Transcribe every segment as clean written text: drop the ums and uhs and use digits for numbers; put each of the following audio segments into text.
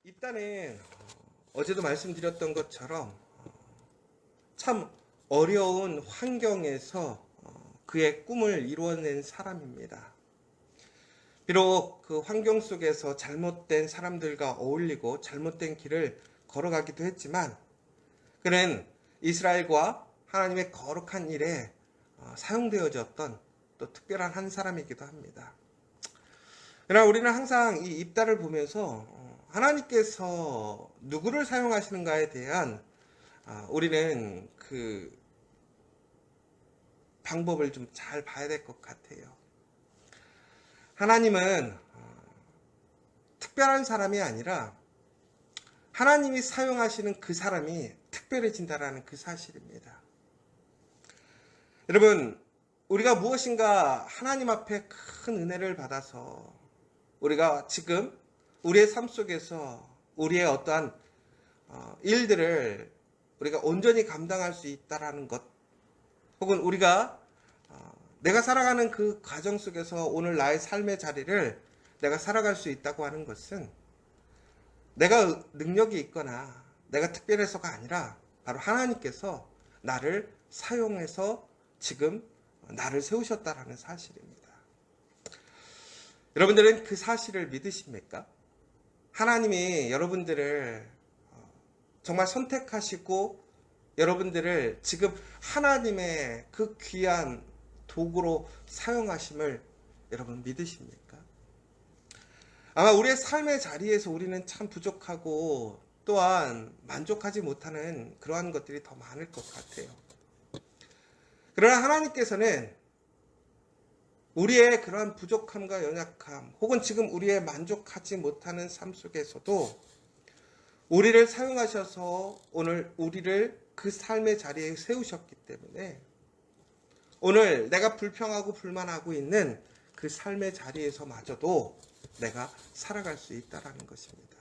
입다는 어제도 말씀드렸던 것처럼 참 어려운 환경에서 그의 꿈을 이루어낸 사람입니다. 비록 그 환경 속에서 잘못된 사람들과 어울리고 잘못된 길을 걸어가기도 했지만 그는 이스라엘과 하나님의 거룩한 일에 사용되어졌던 또 특별한 한 사람이기도 합니다. 그러나 우리는 항상 이 입다를 보면서 하나님께서 누구를 사용하시는가에 대한 우리는 그 방법을 좀 잘 봐야 될 것 같아요. 하나님은 특별한 사람이 아니라 하나님이 사용하시는 그 사람이 특별해진다라는 그 사실입니다. 여러분, 우리가 무엇인가 하나님 앞에 큰 은혜를 받아서 우리가 지금 우리의 삶 속에서 우리의 어떠한 일들을 우리가 온전히 감당할 수 있다라는 것, 혹은 우리가 내가 살아가는 그 과정 속에서 오늘 나의 삶의 자리를 내가 살아갈 수 있다고 하는 것은 내가 능력이 있거나 내가 특별해서가 아니라 바로 하나님께서 나를 사용해서 지금 나를 세우셨다라는 사실입니다. 여러분들은 그 사실을 믿으십니까? 하나님이 여러분들을 정말 선택하시고 여러분들을 지금 하나님의 그 귀한 도구로 사용하심을 여러분 믿으십니까? 아마 우리의 삶의 자리에서 우리는 참 부족하고 또한 만족하지 못하는 그러한 것들이 더 많을 것 같아요. 그러나 하나님께서는 우리의 그러한 부족함과 연약함 혹은 지금 우리의 만족하지 못하는 삶 속에서도 우리를 사용하셔서 오늘 우리를 그 삶의 자리에 세우셨기 때문에 오늘 내가 불평하고 불만하고 있는 그 삶의 자리에서마저도 내가 살아갈 수 있다는 것입니다.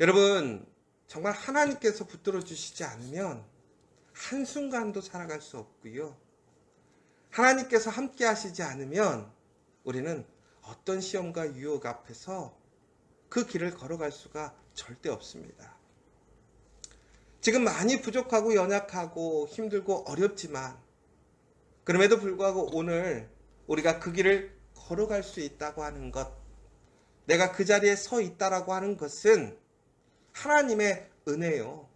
여러분, 정말 하나님께서 붙들어 주시지 않으면 한순간도 살아갈 수 없고요. 하나님께서 함께 하시지 않으면 우리는 어떤 시험과 유혹 앞에서 그 길을 걸어갈 수가 절대 없습니다. 지금 많이 부족하고 연약하고 힘들고 어렵지만 그럼에도 불구하고 오늘 우리가 그 길을 걸어갈 수 있다고 하는 것, 내가 그 자리에 서 있다라고 하는 것은 하나님의 은혜요.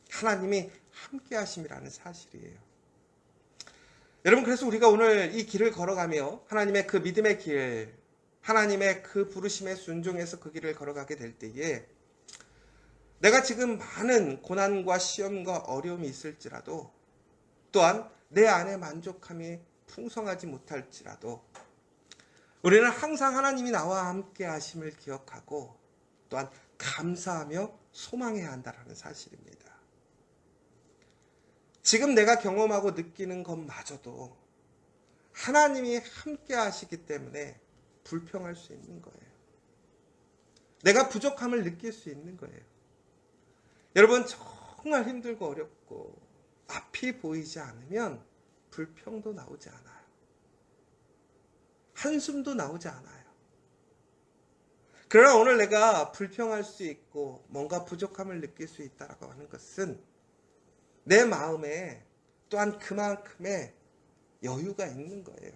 하나님이 함께 하심이라는 사실이에요. 여러분, 그래서 우리가 오늘 이 길을 걸어가며 하나님의 그 믿음의 길, 하나님의 그 부르심에 순종해서 그 길을 걸어가게 될 때에 내가 지금 많은 고난과 시험과 어려움이 있을지라도 또한 내 안에 만족함이 풍성하지 못할지라도 우리는 항상 하나님이 나와 함께 하심을 기억하고 또한 감사하며 소망해야 한다는 사실입니다. 지금 내가 경험하고 느끼는 것마저도 하나님이 함께 하시기 때문에 불평할 수 있는 거예요. 내가 부족함을 느낄 수 있는 거예요. 여러분, 정말 힘들고 어렵고 앞이 보이지 않으면 불평도 나오지 않아요. 한숨도 나오지 않아요. 그러나 오늘 내가 불평할 수 있고 뭔가 부족함을 느낄 수 있다고 하는 것은 내 마음에 또한 그만큼의 여유가 있는 거예요.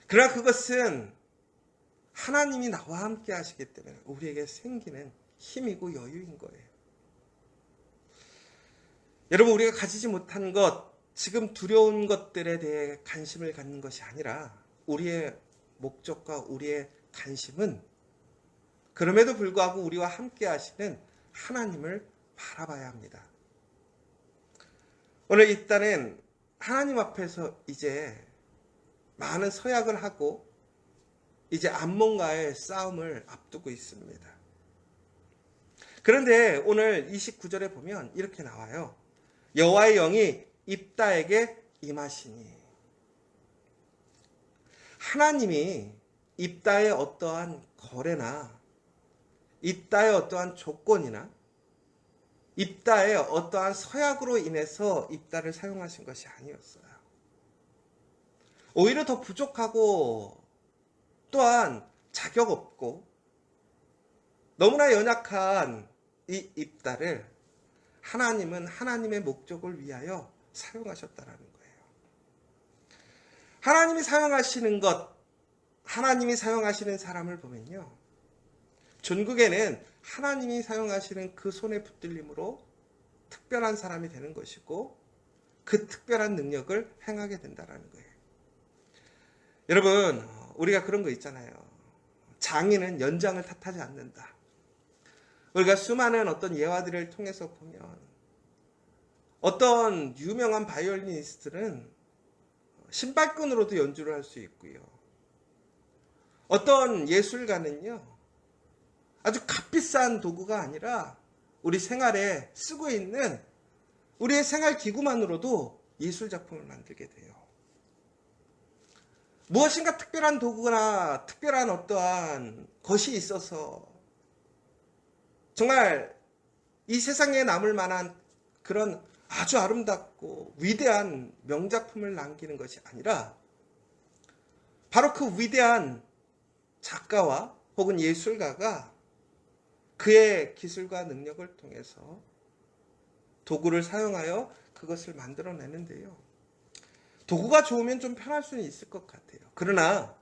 그러나 그것은 하나님이 나와 함께 하시기 때문에 우리에게 생기는 힘이고 여유인 거예요. 여러분, 우리가 가지지 못한 것, 지금 두려운 것들에 대해 관심을 갖는 것이 아니라 우리의 목적과 우리의 관심은 그럼에도 불구하고 우리와 함께 하시는 하나님을 바라봐야 합니다. 오늘 일단은 하나님 앞에서 이제 많은 서약을 하고 이제 암몬과의 싸움을 앞두고 있습니다. 그런데 오늘 29절에 보면 이렇게 나와요. 여호와의 영이 입다에게 임하시니. 하나님이 입다의 어떠한 거래나 입다의 어떠한 조건이나 입다의 어떠한 서약으로 인해서 입다를 사용하신 것이 아니었어요. 오히려 더 부족하고 또한 자격 없고 너무나 연약한 이 입다를 하나님은 하나님의 목적을 위하여 사용하셨다라는 거예요. 하나님이 사용하시는 것, 하나님이 사용하시는 사람을 보면요, 전국에는 하나님이 사용하시는 그 손에 붙들림으로 특별한 사람이 되는 것이고 그 특별한 능력을 행하게 된다는 거예요. 여러분, 우리가 그런 거 있잖아요. 장인은 연장을 탓하지 않는다. 우리가 수많은 어떤 예화들을 통해서 보면 어떤 유명한 바이올리니스트는 신발끈으로도 연주를 할 수 있고요. 어떤 예술가는요, 아주 값비싼 도구가 아니라 우리 생활에 쓰고 있는 우리의 생활 기구만으로도 예술 작품을 만들게 돼요. 무엇인가 특별한 도구나 특별한 어떠한 것이 있어서 정말 이 세상에 남을 만한 그런 아주 아름답고 위대한 명작품을 남기는 것이 아니라 바로 그 위대한 작가와 혹은 예술가가 그의 기술과 능력을 통해서 도구를 사용하여 그것을 만들어내는데요. 도구가 좋으면 좀 편할 수는 있을 것 같아요. 그러나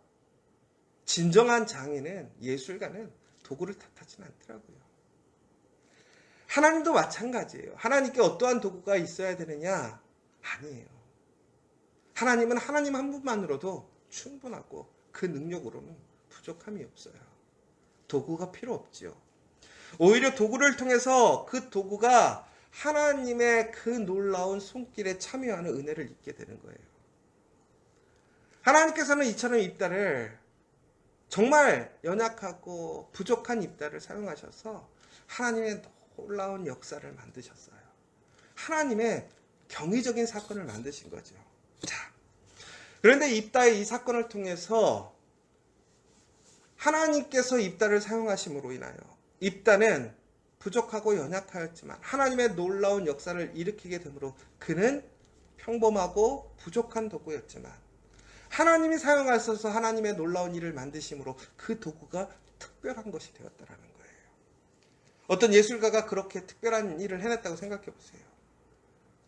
진정한 장인은, 예술가는 도구를 탓하지는 않더라고요. 하나님도 마찬가지예요. 하나님께 어떠한 도구가 있어야 되느냐? 아니에요. 하나님은 하나님 한 분만으로도 충분하고 그 능력으로는 부족함이 없어요. 도구가 필요 없지요. 오히려 도구를 통해서 그 도구가 하나님의 그 놀라운 손길에 참여하는 은혜를 입게 되는 거예요. 하나님께서는 이처럼 입다를 정말 연약하고 부족한 입다를 사용하셔서 하나님의 놀라운 역사를 만드셨어요. 하나님의 경이적인 사건을 만드신 거죠. 자, 그런데 입다의 이 사건을 통해서 하나님께서 입다를 사용하심으로 인하여 입다는 부족하고 연약하였지만 하나님의 놀라운 역사를 일으키게 되므로 그는 평범하고 부족한 도구였지만 하나님이 사용하셔서 하나님의 놀라운 일을 만드심으로 그 도구가 특별한 것이 되었다라는 거예요. 어떤 예술가가 그렇게 특별한 일을 해냈다고 생각해 보세요.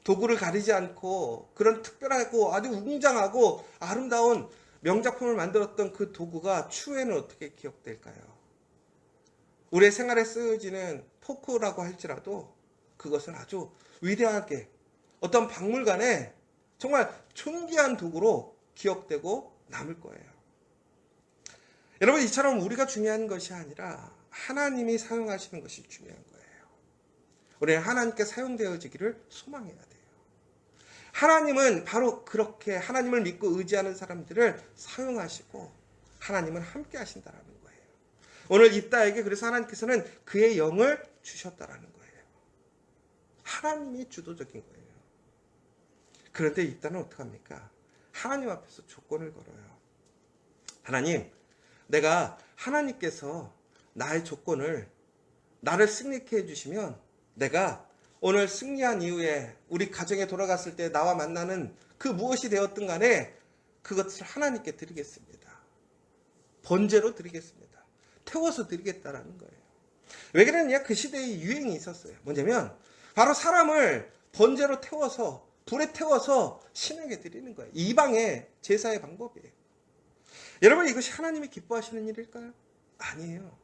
도구를 가리지 않고 그런 특별하고 아주 웅장하고 아름다운 명작품을 만들었던 그 도구가 추후에는 어떻게 기억될까요? 우리의 생활에 쓰여지는 포크라고 할지라도 그것은 아주 위대하게 어떤 박물관에 정말 존귀한 도구로 기억되고 남을 거예요. 여러분, 이처럼 우리가 중요한 것이 아니라 하나님이 사용하시는 것이 중요한 거예요. 우리는 하나님께 사용되어지기를 소망해야 돼요. 하나님은 바로 그렇게 하나님을 믿고 의지하는 사람들을 사용하시고 하나님은 함께 하신다라는 거예요. 오늘 입다에게 그래서 하나님께서는 그의 영을 주셨다라는 거예요. 하나님이 주도적인 거예요. 그런데 입다는 어떡합니까? 하나님 앞에서 조건을 걸어요. 하나님, 내가 하나님께서 나의 조건을 나를 승리케 해주시면 내가 오늘 승리한 이후에 우리 가정에 돌아갔을 때 나와 만나는 그 무엇이 되었든 간에 그것을 하나님께 드리겠습니다. 번제로 드리겠습니다. 태워서 드리겠다라는 거예요. 왜 그러느냐? 그 시대에 유행이 있었어요. 뭐냐면 바로 사람을 번제로 태워서 불에 태워서 신에게 드리는 거예요. 이방의 제사의 방법이에요. 여러분, 이것이 하나님이 기뻐하시는 일일까요? 아니에요.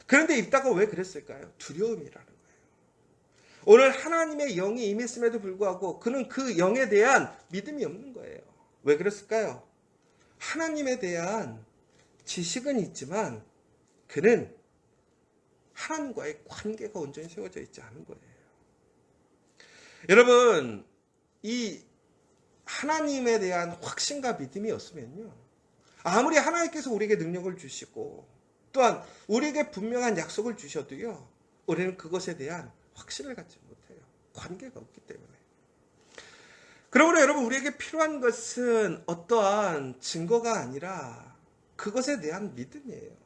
그런데 입다가 왜 그랬을까요? 두려움이라는 거예요. 오늘 하나님의 영이 임했음에도 불구하고 그는 그 영에 대한 믿음이 없는 거예요. 왜 그랬을까요? 하나님에 대한 지식은 있지만 그는 하나님과의 관계가 온전히 세워져 있지 않은 거예요. 여러분, 이 하나님에 대한 확신과 믿음이 없으면요, 아무리 하나님께서 우리에게 능력을 주시고 또한 우리에게 분명한 약속을 주셔도요, 우리는 그것에 대한 확신을 갖지 못해요. 관계가 없기 때문에. 그러므로 여러분, 우리에게 필요한 것은 어떠한 증거가 아니라 그것에 대한 믿음이에요.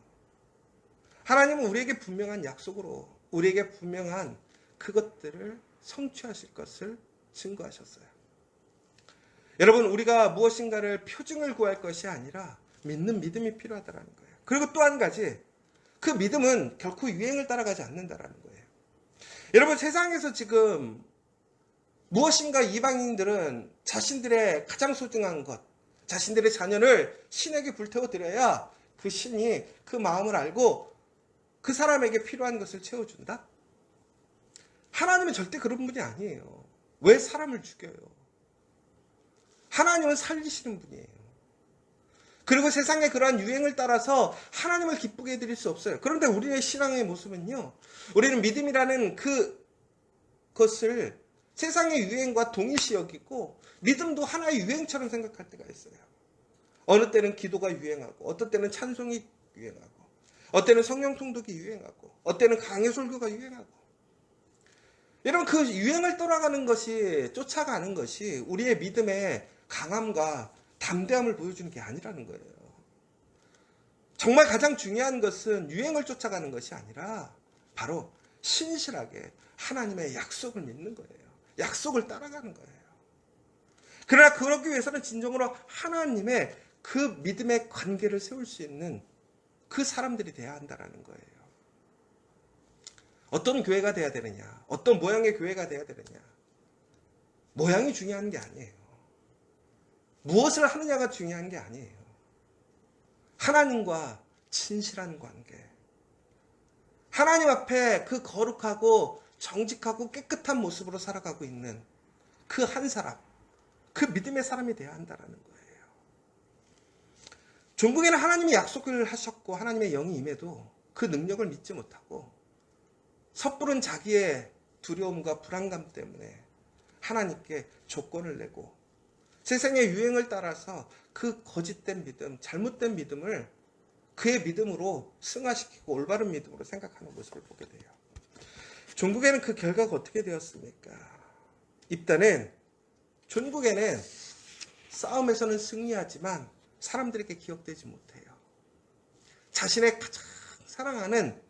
하나님은 우리에게 분명한 약속으로 우리에게 분명한 그것들을 성취하실 것을 증거하셨어요. 여러분, 우리가 무엇인가를 표징을 구할 것이 아니라 믿는 믿음이 필요하다는 거예요. 그리고 또 한 가지, 그 믿음은 결코 유행을 따라가지 않는다라는 거예요. 여러분, 세상에서 지금 무엇인가 이방인들은 자신들의 가장 소중한 것, 자신들의 자녀를 신에게 불태워 드려야 그 신이 그 마음을 알고 그 사람에게 필요한 것을 채워준다? 하나님은 절대 그런 분이 아니에요. 왜 사람을 죽여요? 하나님은 살리시는 분이에요. 그리고 세상의 그러한 유행을 따라서 하나님을 기쁘게 해드릴 수 없어요. 그런데 우리의 신앙의 모습은요, 우리는 믿음이라는 그것을 세상의 유행과 동일시 여기고 믿음도 하나의 유행처럼 생각할 때가 있어요. 어느 때는 기도가 유행하고, 어떤 때는 찬송이 유행하고, 어떤 때는 성령 통독이 유행하고, 어떤 때는 강해 설교가 유행하고. 여러분, 그 유행을 따라가는 것이, 쫓아가는 것이 우리의 믿음의 강함과 담대함을 보여주는 게 아니라는 거예요. 정말 가장 중요한 것은 유행을 쫓아가는 것이 아니라 바로 신실하게 하나님의 약속을 믿는 거예요. 약속을 따라가는 거예요. 그러나 그러기 위해서는 진정으로 하나님의 그 믿음의 관계를 세울 수 있는 그 사람들이 돼야 한다는 거예요. 어떤 교회가 돼야 되느냐, 어떤 모양의 교회가 돼야 되느냐, 모양이 중요한 게 아니에요. 무엇을 하느냐가 중요한 게 아니에요. 하나님과 진실한 관계, 하나님 앞에 그 거룩하고 정직하고 깨끗한 모습으로 살아가고 있는 그 한 사람, 그 믿음의 사람이 되어야 한다는 거예요. 종국에는 하나님이 약속을 하셨고 하나님의 영이 임해도 그 능력을 믿지 못하고 섣부른 자기의 두려움과 불안감 때문에 하나님께 조건을 내고 세상의 유행을 따라서 그 거짓된 믿음, 잘못된 믿음을 그의 믿음으로 승화시키고 올바른 믿음으로 생각하는 모습을 보게 돼요. 종국에는 그 결과가 어떻게 되었습니까? 입다는 종국에는 싸움에서는 승리하지만 사람들에게 기억되지 못해요. 자신의 가장 사랑하는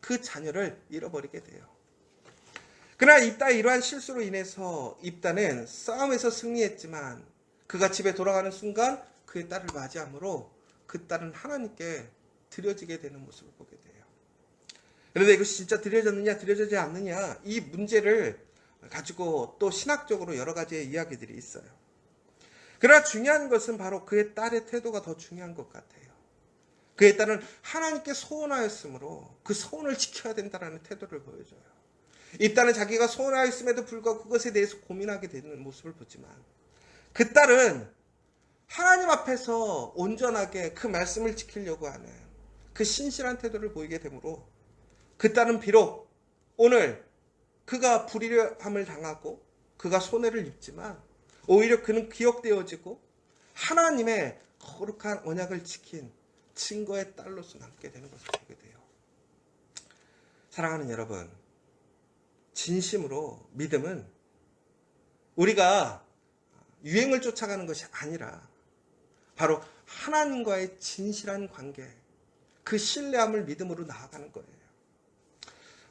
그 자녀를 잃어버리게 돼요. 그러나 입다의 이러한 실수로 인해서 입다는 싸움에서 승리했지만 그가 집에 돌아가는 순간 그의 딸을 맞이하므로 그 딸은 하나님께 드려지게 되는 모습을 보게 돼요. 그런데 이것이 진짜 드려졌느냐 드려지지 않느냐 이 문제를 가지고 또 신학적으로 여러 가지의 이야기들이 있어요. 그러나 중요한 것은 바로 그의 딸의 태도가 더 중요한 것 같아요. 그의 딸은 하나님께 소원하였으므로 그 소원을 지켜야 된다는 태도를 보여줘요. 이 딸은 자기가 소원하였음에도 불구하고 그것에 대해서 고민하게 되는 모습을 보지만 그 딸은 하나님 앞에서 온전하게 그 말씀을 지키려고 하는 그 신실한 태도를 보이게 되므로 그 딸은 비록 오늘 그가 불의함을 당하고 그가 손해를 입지만 오히려 그는 기억되어지고 하나님의 거룩한 언약을 지킨 증거의 딸로서 남게 되는 것을 보게 돼요. 사랑하는 여러분, 진심으로 믿음은 우리가 유행을 쫓아가는 것이 아니라 바로 하나님과의 진실한 관계, 그 신뢰함을 믿음으로 나아가는 거예요.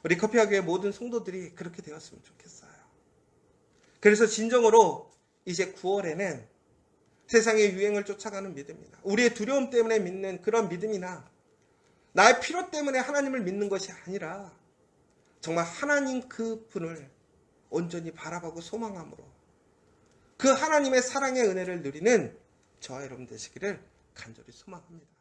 우리 커피학교의 모든 성도들이 그렇게 되었으면 좋겠어요. 그래서 진정으로 이제 9월에는 세상의 유행을 쫓아가는 믿음이나 우리의 두려움 때문에 믿는 그런 믿음이나 나의 필요 때문에 하나님을 믿는 것이 아니라 정말 하나님 그 분을 온전히 바라보고 소망함으로 그 하나님의 사랑의 은혜를 누리는 저와 여러분 되시기를 간절히 소망합니다.